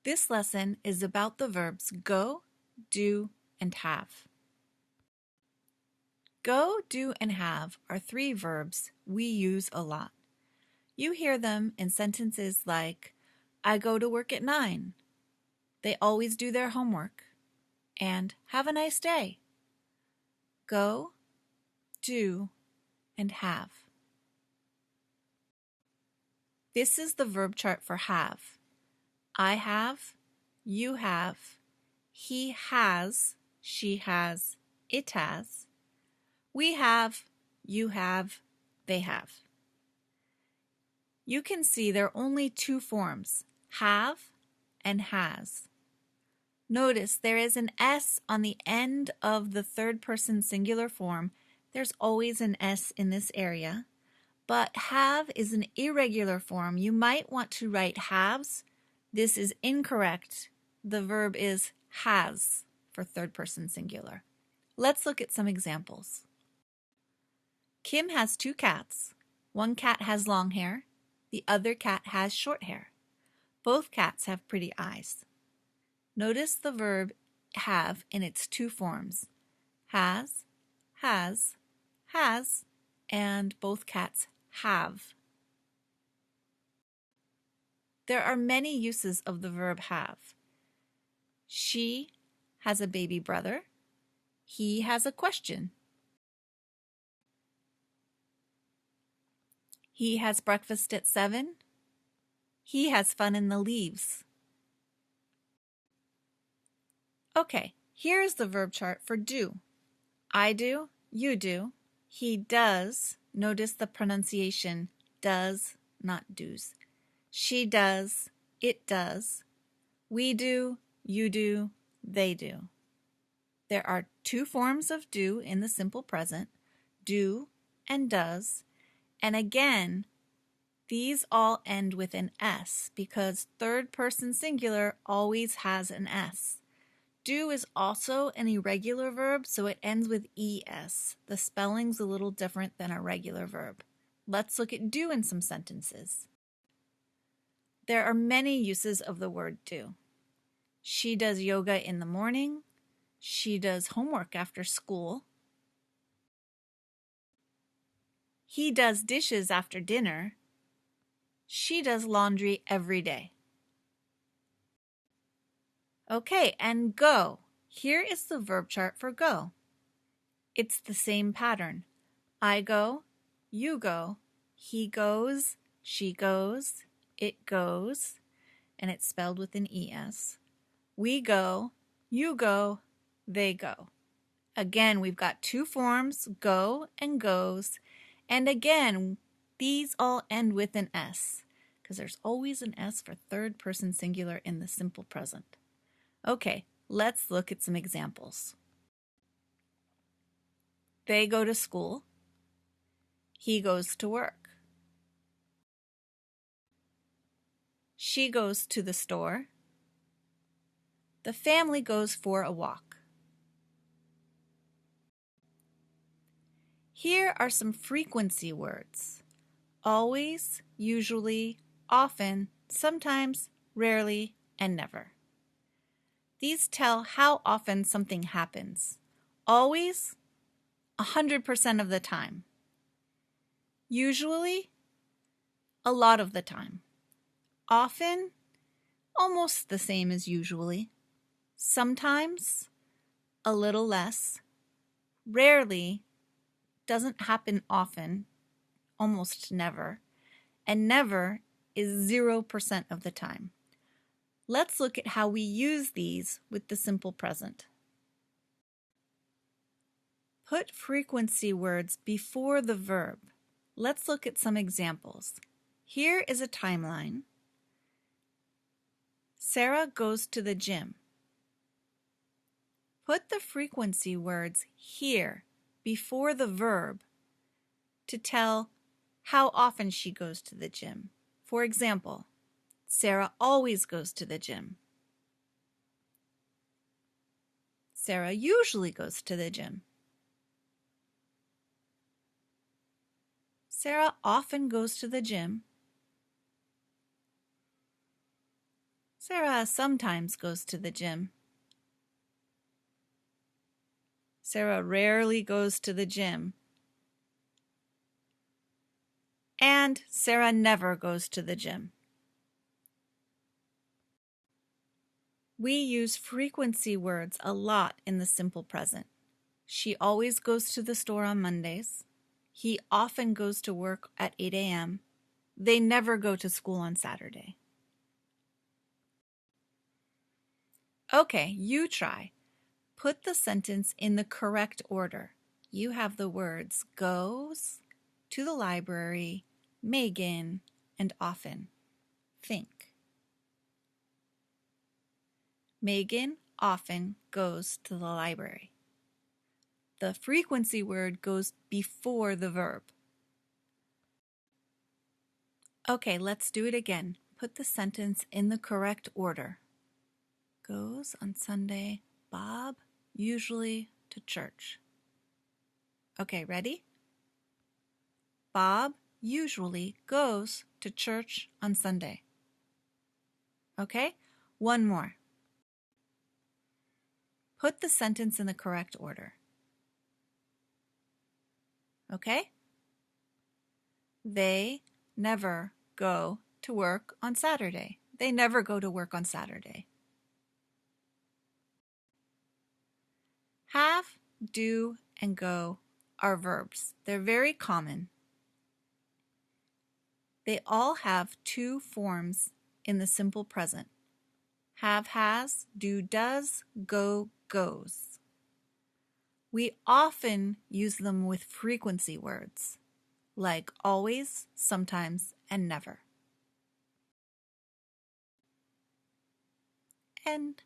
This lesson is about the verbs go, do, and have. Go, do, and have are three verbs we use a lot. You hear them in sentences like, I go to work at 9. They always do their homework. And have a nice day. Go, do, and have. This is the verb chart for have. I have, you have, he has, she has, it has. We have, you have, they have. You can see there are only two forms, have and has. Notice there is an S on the end of the third person singular form. There's always an S in this area. But have is an irregular form. You might want to write haves. This is incorrect. The verb is has for third person singular. Let's look at some examples. Kim has 2 cats. One cat has long hair. The other cat has short hair. Both cats have pretty eyes. Notice the verb have in its two forms, has, and both cats have. There are many uses of the verb have. She has a baby brother. He has a question. He has breakfast at 7. He has fun in the leaves. Okay, here is the verb chart for do. I do, you do. He does. Notice the pronunciation does, not do's. She does, it does. We do, you do, they do. There are two forms of do in the simple present, do and does. And again, these all end with an S because third person singular always has an S. Do is also an irregular verb, so it ends with ES. The spelling's a little different than a regular verb. Let's look at do in some sentences. There are many uses of the word do. She does yoga in the morning. She does homework after school. He does dishes after dinner. She does laundry every day. Okay, and go. Here is the verb chart for go. It's the same pattern. I go, you go, he goes, she goes, it goes, and it's spelled with an ES. We go, you go, they go. Again, we've got two forms, go and goes, and again, these all end with an S, because there's always an S for third person singular in the simple present. Okay, let's look at some examples. They go to school. He goes to work. She goes to the store. The family goes for a walk. Here are some frequency words. Always, usually, often, sometimes, rarely, and never. These tell how often something happens. Always, 100% of the time. Usually, a lot of the time. Often, almost the same as usually. Sometimes, a little less. Rarely, doesn't happen often, almost never. And never is 0% of the time. Let's look at how we use these with the simple present. Put frequency words before the verb. Let's look at some examples. Here is a timeline. Sarah goes to the gym. Put the frequency words here before the verb to tell how often she goes to the gym. For example, Sarah always goes to the gym. Sarah usually goes to the gym. Sarah often goes to the gym. Sarah sometimes goes to the gym. Sarah rarely goes to the gym. And Sarah never goes to the gym. We use frequency words a lot in the simple present. She always goes to the store on Mondays. He often goes to work at 8 a.m. They never go to school on Saturday. Okay, you try. Put the sentence in the correct order. You have the words goes, to the library, Megan, and often. Think. Megan often goes to the library. The frequency word goes before the verb. Okay, let's do it again. Put the sentence in the correct order. Goes on Sunday. Bob usually to church. Okay, ready? Bob usually goes to church on Sunday. Okay, one more. Put the sentence in the correct order. Okay? They never go to work on Saturday. They never go to work on Saturday. Have, do, and go are verbs. They're very common. They all have two forms in the simple present. Have has, do does, go goes. We often use them with frequency words, like always, sometimes, and never. End.